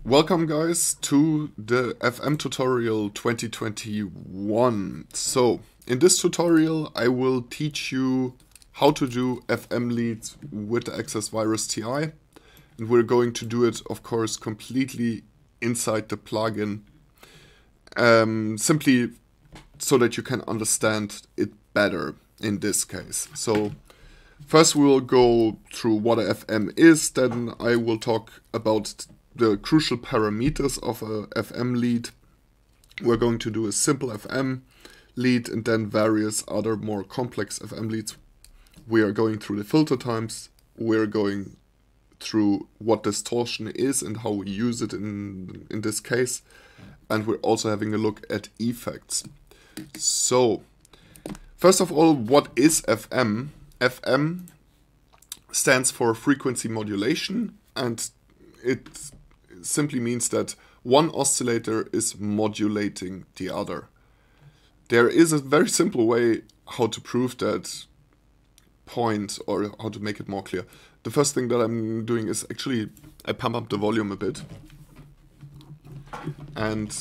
Welcome guys to the FM tutorial 2021. So in this tutorial I will teach you how to do FM leads with the Access VIRUS TI, and we're going to do it of course completely inside the plugin, simply so that you can understand it better in this case. So first we will go through what a FM is, then I will talk about the crucial parameters of a FM lead. We're going to do a simple FM lead and then various other more complex FM leads. We are going through the filter times, we're going through what distortion is and how we use it in this case, and we're also having a look at effects. So first of all, what is FM? FM stands for frequency modulation, and it simply means that one oscillator is modulating the other. There is a very simple way how to prove that point, or how to make it more clear. The first thing that I'm doing is actually I pump up the volume a bit, and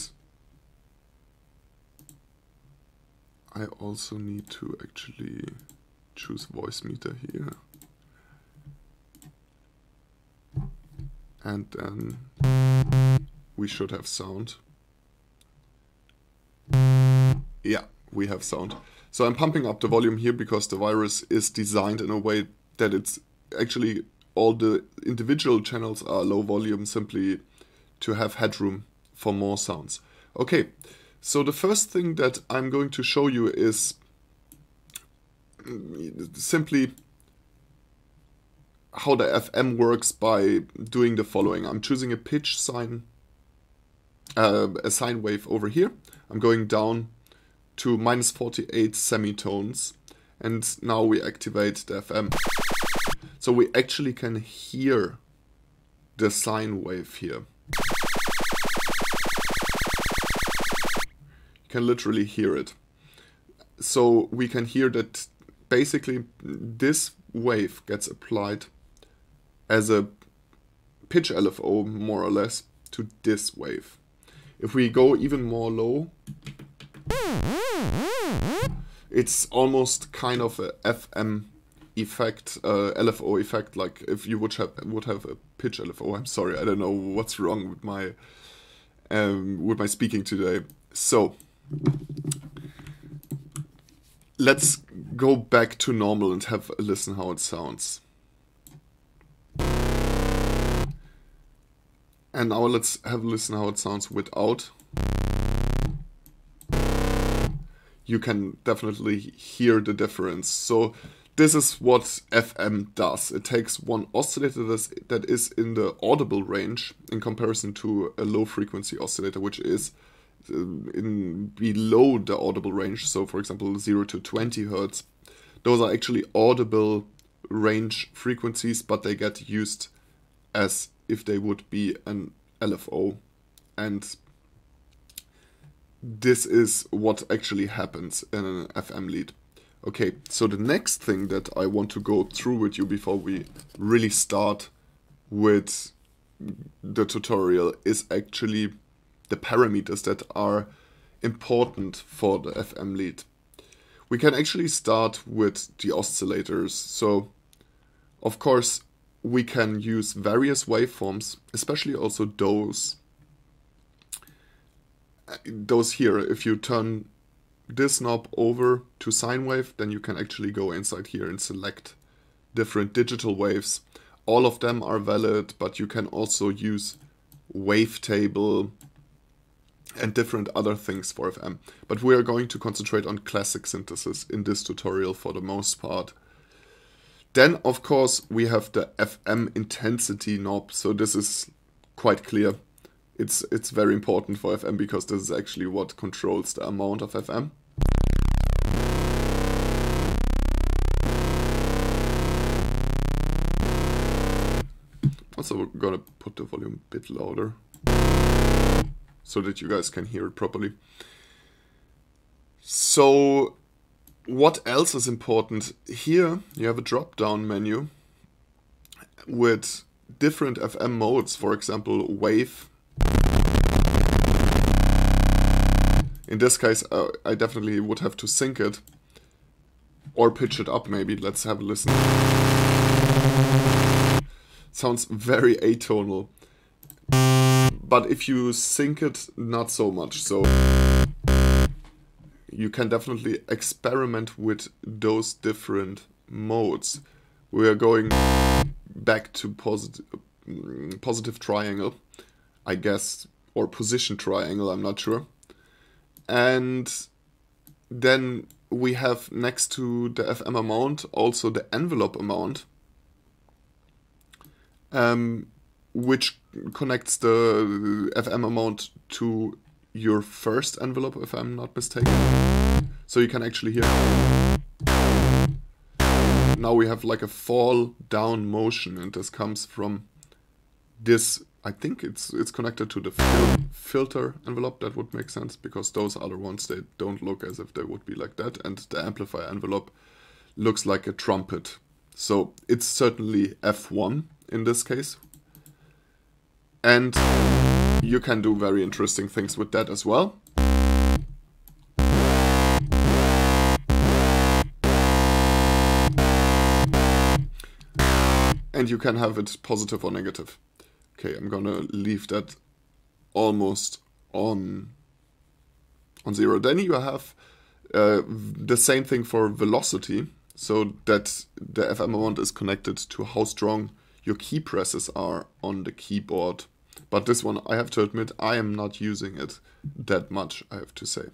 I also need to actually choose voice meter here. And then we should have sound. Yeah, we have sound. So I'm pumping up the volume here because the virus is designed in a way that it's actually all the individual channels are low volume, simply to have headroom for more sounds. Okay, so the first thing that I'm going to show you is simply how the FM works by doing the following. I'm choosing a pitch sine, a sine wave over here. I'm going down to -48 semitones, and now we activate the FM. So we actually can hear the sine wave here. You can literally hear it. So we can hear that basically this wave gets applied as a pitch LFO, more or less, to this wave. If we go even more low, it's almost kind of a FM effect, LFO effect, like if you would have a pitch LFO. I'm sorry, I don't know what's wrong with my speaking today. So let's go back to normal and have a listen how it sounds. And now let's have a listen how it sounds without. You can definitely hear the difference. So this is what FM does. It takes one oscillator that is in the audible range in comparison to a low frequency oscillator, which is in below the audible range. So for example 0 to 20 Hertz. Those are actually audible range frequencies, but they get used as if they would be an LFO, and this is what actually happens in an FM lead. Okay, so the next thing that I want to go through with you before we really start with the tutorial is actually the parameters that are important for the FM lead. We can actually start with the oscillators. So of course we can use various waveforms, especially also those here. If you turn this knob over to sine wave, then you can actually go inside here and select different digital waves. All of them are valid, but you can also use wavetable and different other things for FM. But we are going to concentrate on classic synthesis in this tutorial for the most part. Then, of course, we have the FM intensity knob. So this is quite clear. It's very important for FM because this is actually what controls the amount of FM. Also, we're gonna put the volume a bit louder so that you guys can hear it properly. So what else is important? Here you have a drop-down menu with different FM modes, for example, wave, In this case, I definitely would have to sync it or pitch it up maybe. Let's have a listen. Sounds very atonal. But if you sync it, not so much. So you can definitely experiment with those different modes. We are going back to positive triangle, I guess, or position triangle, I'm not sure. And then we have next to the FM amount also the envelope amount, which connects the FM amount to your first envelope, if I'm not mistaken. So you can actually hear. Now we have like a fall down motion, and this comes from this. I think it's connected to the filter envelope. That would make sense, because those other ones, they don't look as if they would be like that, and the amplifier envelope looks like a trumpet. So it's certainly F1 in this case. And you can do very interesting things with that as well. And you can have it positive or negative. Okay, I'm gonna leave that almost on 0. Then you have the same thing for velocity, so that the FM amount is connected to how strong your key presses are on the keyboard. But this one, I have to admit, I am not using it that much, I have to say.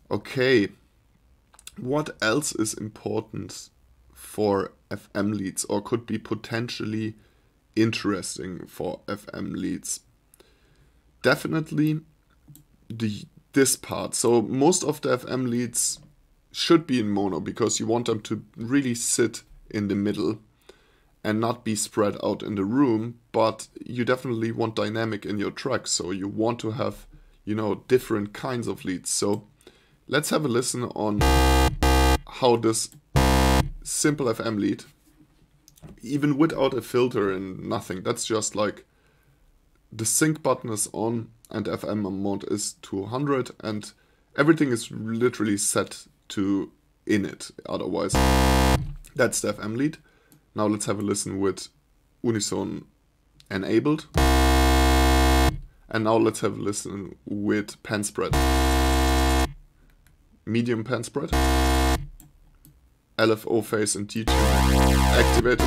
Okay, what else is important for FM leads, or could be potentially interesting for FM leads? Definitely this part. So most of the FM leads should be in mono, because you want them to really sit in the middle and not be spread out in the room, but you definitely want dynamic in your track, so you want to have, you know, different kinds of leads. So let's have a listen on how this simple FM lead, even without a filter and nothing, that's just like the sync button is on and FM amount is 200 and everything is literally set to init, otherwise that's the FM lead. Now let's have a listen with unison enabled. And now let's have a listen with pan spread. Medium pan spread. LFO phase and DTune activated.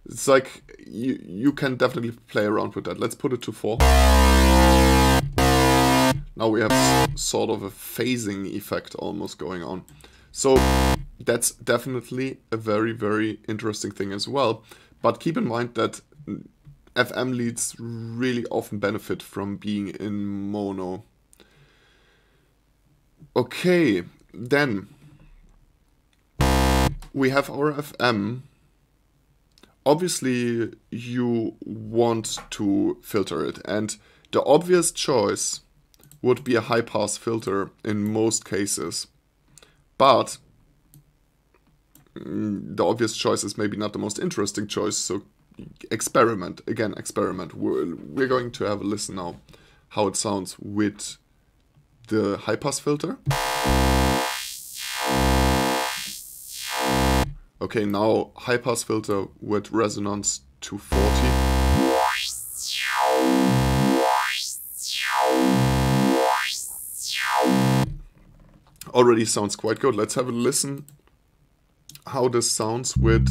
It's like you can definitely play around with that. Let's put it to 4. Now we have sort of a phasing effect almost going on. So that's definitely a very, very interesting thing as well. But keep in mind that FM leads really often benefit from being in mono. Okay, then we have our FM. Obviously, you want to filter it, and the obvious choice would be a high-pass filter in most cases. But the obvious choice is maybe not the most interesting choice, so experiment. Again, experiment. We're going to have a listen now how it sounds with the high-pass filter. Okay, now high-pass filter with resonance 240. Already sounds quite good. Let's have a listen how this sounds with...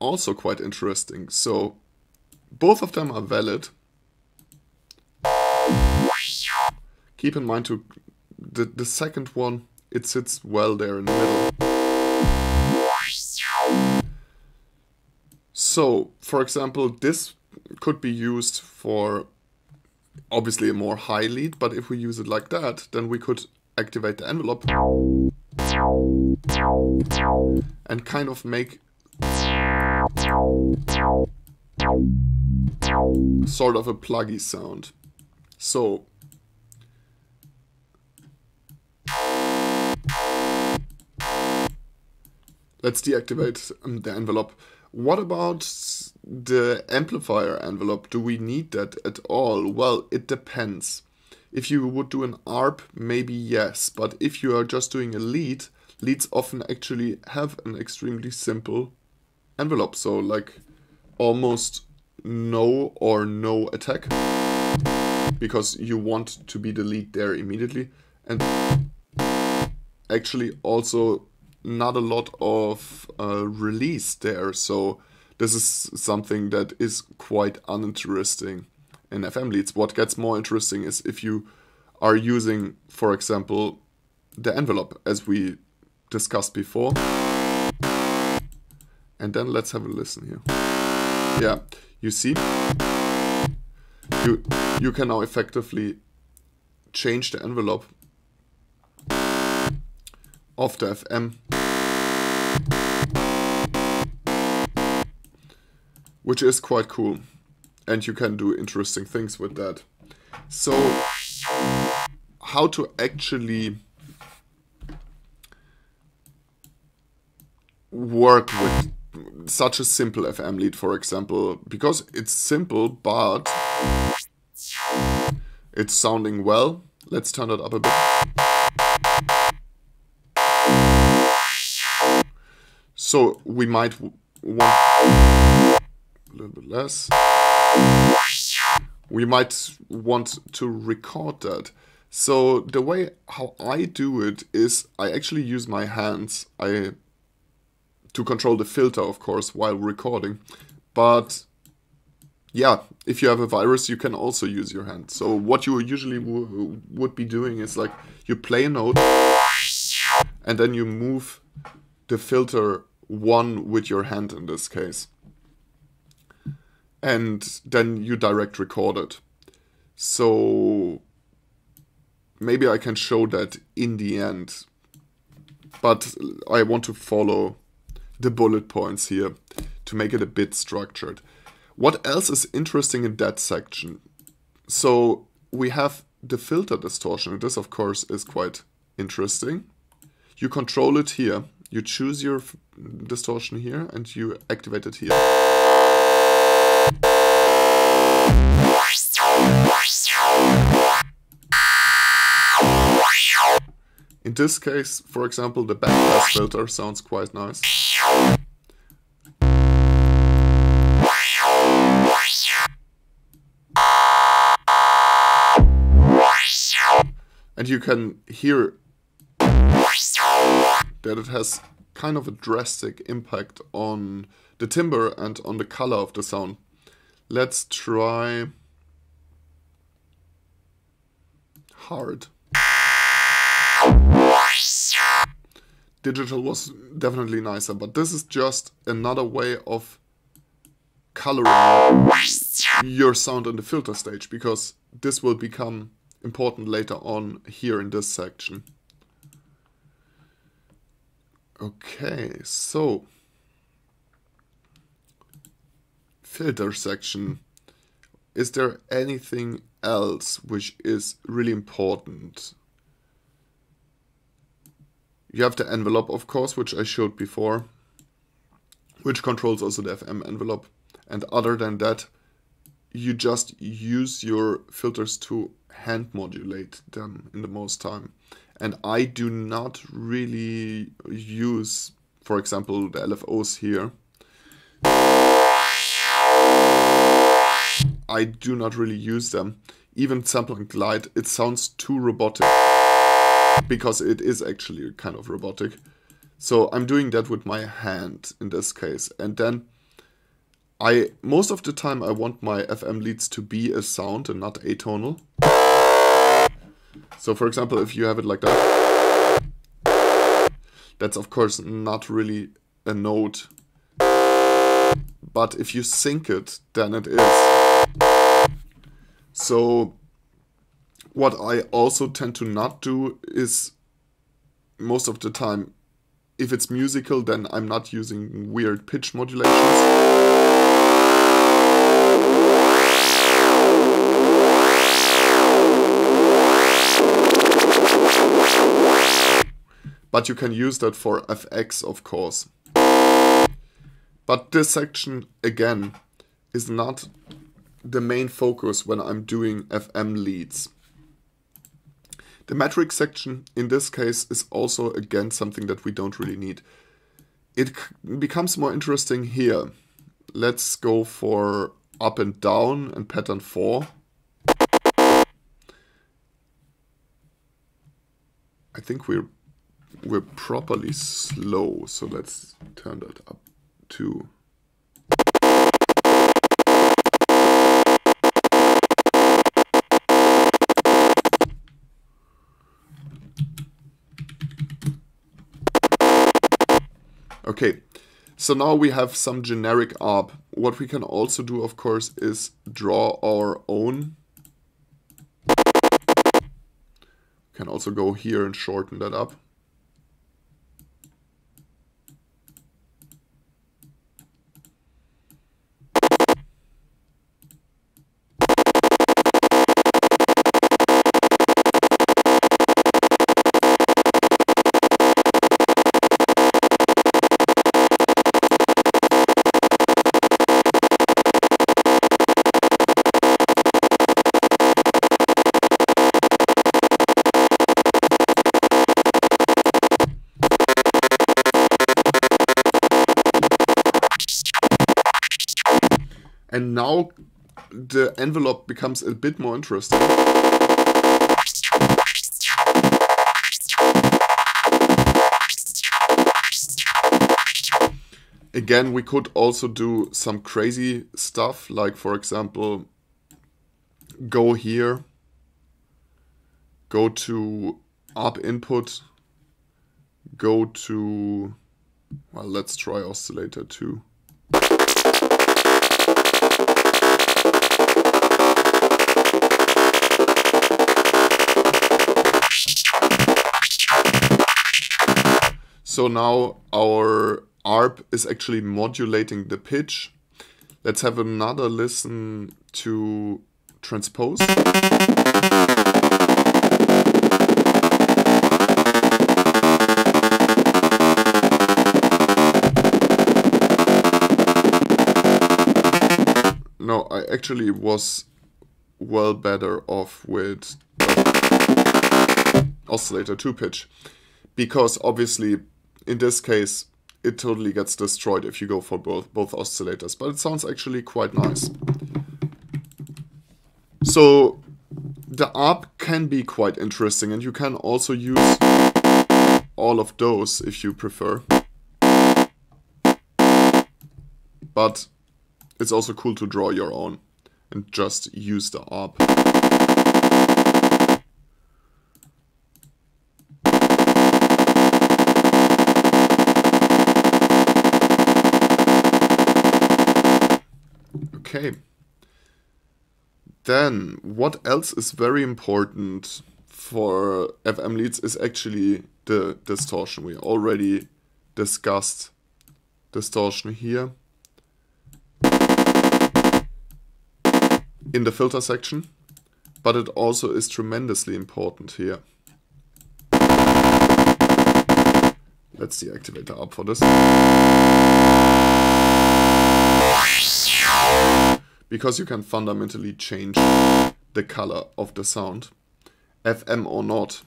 Also quite interesting. So both of them are valid. Keep in mind to the second one, it sits well there in the middle. So, for example, this could be used for obviously a more high lead, but if we use it like that, then we could activate the envelope and kind of make sort of a pluggy sound. So let's deactivate the envelope. What about the amplifier envelope, do we need that at all? Well, it depends. If you would do an ARP, maybe yes, but if you are just doing a lead, leads often actually have an extremely simple envelope, so like almost no or no attack, because you want to be the lead there immediately, and actually also not a lot of release there, so this is something that is quite uninteresting in FM leads. What gets more interesting is if you are using, for example, the envelope, as we discussed before. And then let's have a listen here. Yeah, you see? You can now effectively change the envelope of the FM, which is quite cool, and you can do interesting things with that. So, how to actually work with such a simple FM lead, for example, because it's simple, but it's sounding well. Let's turn it up a bit. So we might want a little bit less. We might want to record that. So the way how I do it is I actually use my hands. To control the filter, of course, while recording. But yeah, if you have a virus, you can also use your hand. So what you usually would be doing is like you play a note and then you move the filter one with your hand in this case. And then you direct record it. So maybe I can show that in the end. But I want to follow the bullet points here to make it a bit structured. What else is interesting in that section? So we have the filter distortion. This, of course, is quite interesting. You control it here. You choose your distortion here and you activate it here. In this case, for example, the backpass filter sounds quite nice. And you can hear that it has kind of a drastic impact on the timbre and on the color of the sound. Let's try hard. Digital was definitely nicer, but this is just another way of coloring your sound in the filter stage, because this will become important later on here in this section. Okay, so filter section. Is there anything else which is really important? You have the envelope, of course, which I showed before, which controls also the FM envelope. And other than that, you just use your filters to hand modulate them in the most time. And I do not really use, for example, the LFOs here. I do not really use them. Even sample and glide, it sounds too robotic, because it is actually kind of robotic. So I'm doing that with my hand in this case. And then most of the time I want my FM leads to be a sound and not atonal. So for example, if you have it like that, that's of course not really a note. But if you sync it, then it is. So what I also tend to not do is, most of the time, if it's musical, then I'm not using weird pitch modulations. But you can use that for FX, of course. But this section, again, is not the main focus when I'm doing FM leads. The metric section in this case is also again something that we don't really need. It becomes more interesting here. Let's go for up and down and pattern 4. I think we're properly slow, so let's turn that up to. Okay, so now we have some generic ARP. What we can also do, of course, is draw our own. Can also go here and shorten that up. And now the envelope becomes a bit more interesting. Again, we could also do some crazy stuff, like for example, go here, go to ARP input, go to, well, let's try oscillator 2. So now our ARP is actually modulating the pitch. Let's have another listen to transpose. No, I actually was well better off with oscillator 2 pitch, because obviously in this case it totally gets destroyed if you go for both oscillators, but it sounds actually quite nice. So the ARP can be quite interesting, and you can also use all of those if you prefer. But it's also cool to draw your own and just use the ARP. Okay. Then, what else is very important for FM leads is actually the distortion. We already discussed distortion here in the filter section, but it also is tremendously important here. Let's deactivate the ARP for this. Because you can fundamentally change the color of the sound, FM or not.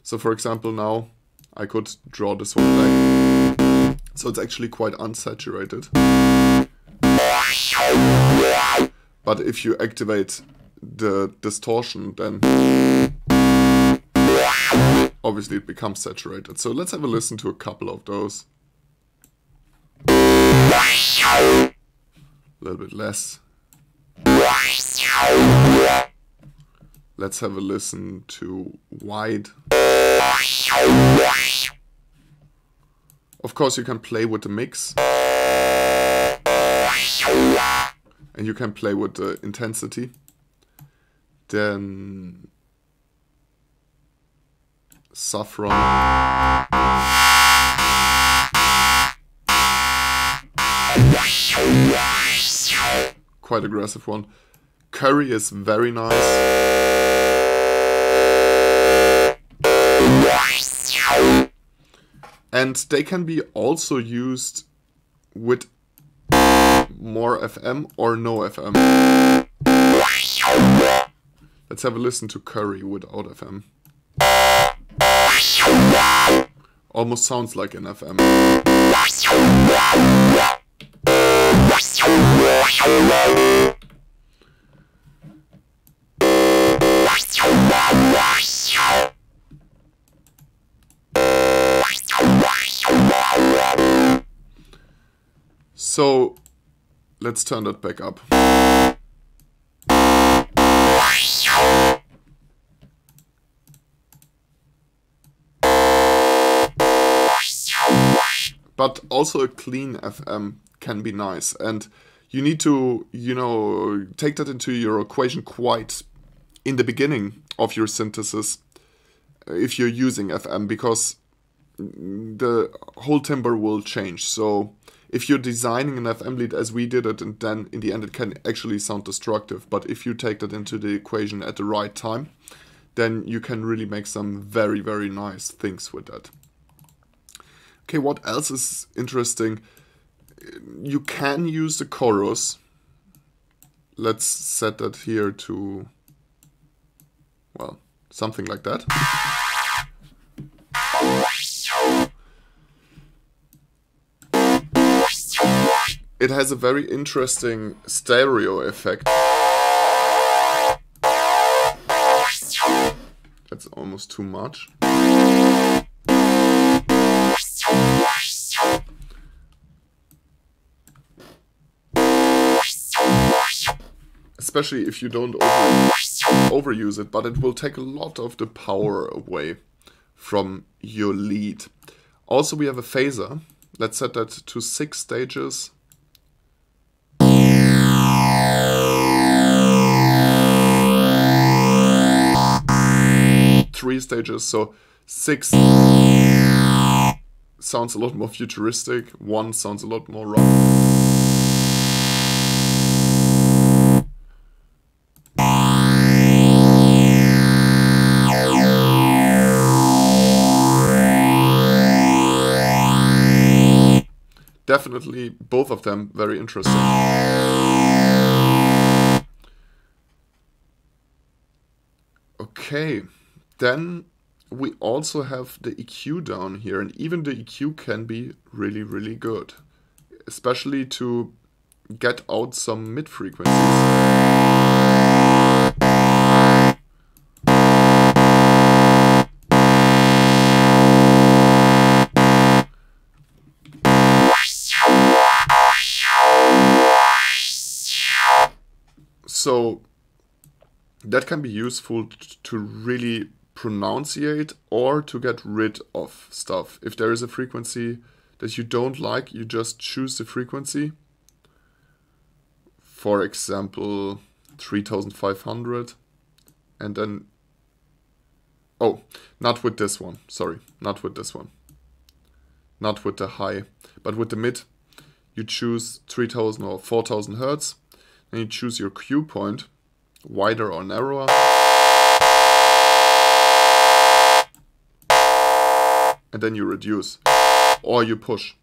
So for example, now I could draw this one back. So it's actually quite unsaturated. But if you activate the distortion, then obviously it becomes saturated. So let's have a listen to a couple of those. A little bit less. Let's have a listen to wide. Of course, you can play with the mix. And you can play with the intensity. Then saffron. Quite aggressive one. Curry is very nice. And they can be also used with more FM or no FM. Let's have a listen to Curry without FM. Almost sounds like an FM. So let's turn that back up. But also a clean FM can be nice, and you need to, you know, take that into your equation quite in the beginning of your synthesis if you're using FM, because the whole timbre will change. So if you're designing an FM lead as we did it, and then in the end it can actually sound destructive, but if you take that into the equation at the right time, then you can really make some very, very nice things with that. Okay, what else is interesting? You can use the chorus. Let's set that here to, well, something like that. It has a very interesting stereo effect. That's almost too much. Especially if you don't overuse it, but it will take a lot of the power away from your lead. Also, we have a phaser. Let's set that to 6 stages. 3 stages, so 6 sounds a lot more futuristic, 1 sounds a lot more rough. Definitely both of them very interesting. Okay, then we also have the EQ down here, and even the EQ can be really, really good, especially to get out some mid-frequencies. So that can be useful to really pronunciate or to get rid of stuff. If there is a frequency that you don't like, you just choose the frequency. For example, 3500, and then, oh, not with this one, sorry, not with this one. Not with the high, but with the mid, you choose 3000 or 4000 Hertz. Then you choose your cue point, wider or narrower. And then you reduce, or you push.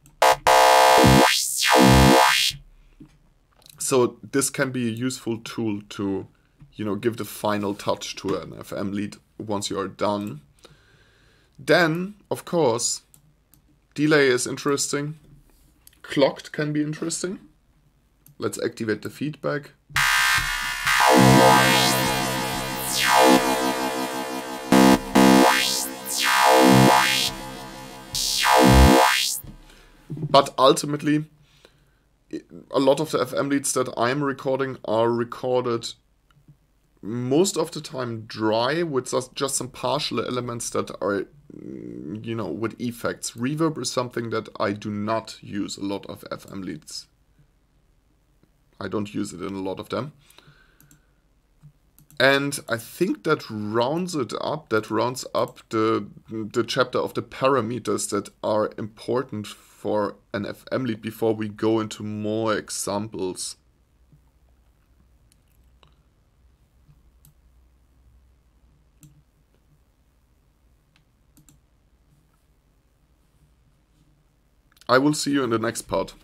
So this can be a useful tool to, you know, give the final touch to an FM lead once you are done. Then, of course, delay is interesting. Clocked can be interesting. Let's activate the feedback. But ultimately, a lot of the FM leads that I'm recording are recorded most of the time dry, with just some partial elements that are, you know, with effects. Reverb is something that I do not use a lot of FM leads. I don't use it in a lot of them. And I think that rounds it up. That rounds up the chapter of the parameters that are important for an FM lead before we go into more examples. I will see you in the next part.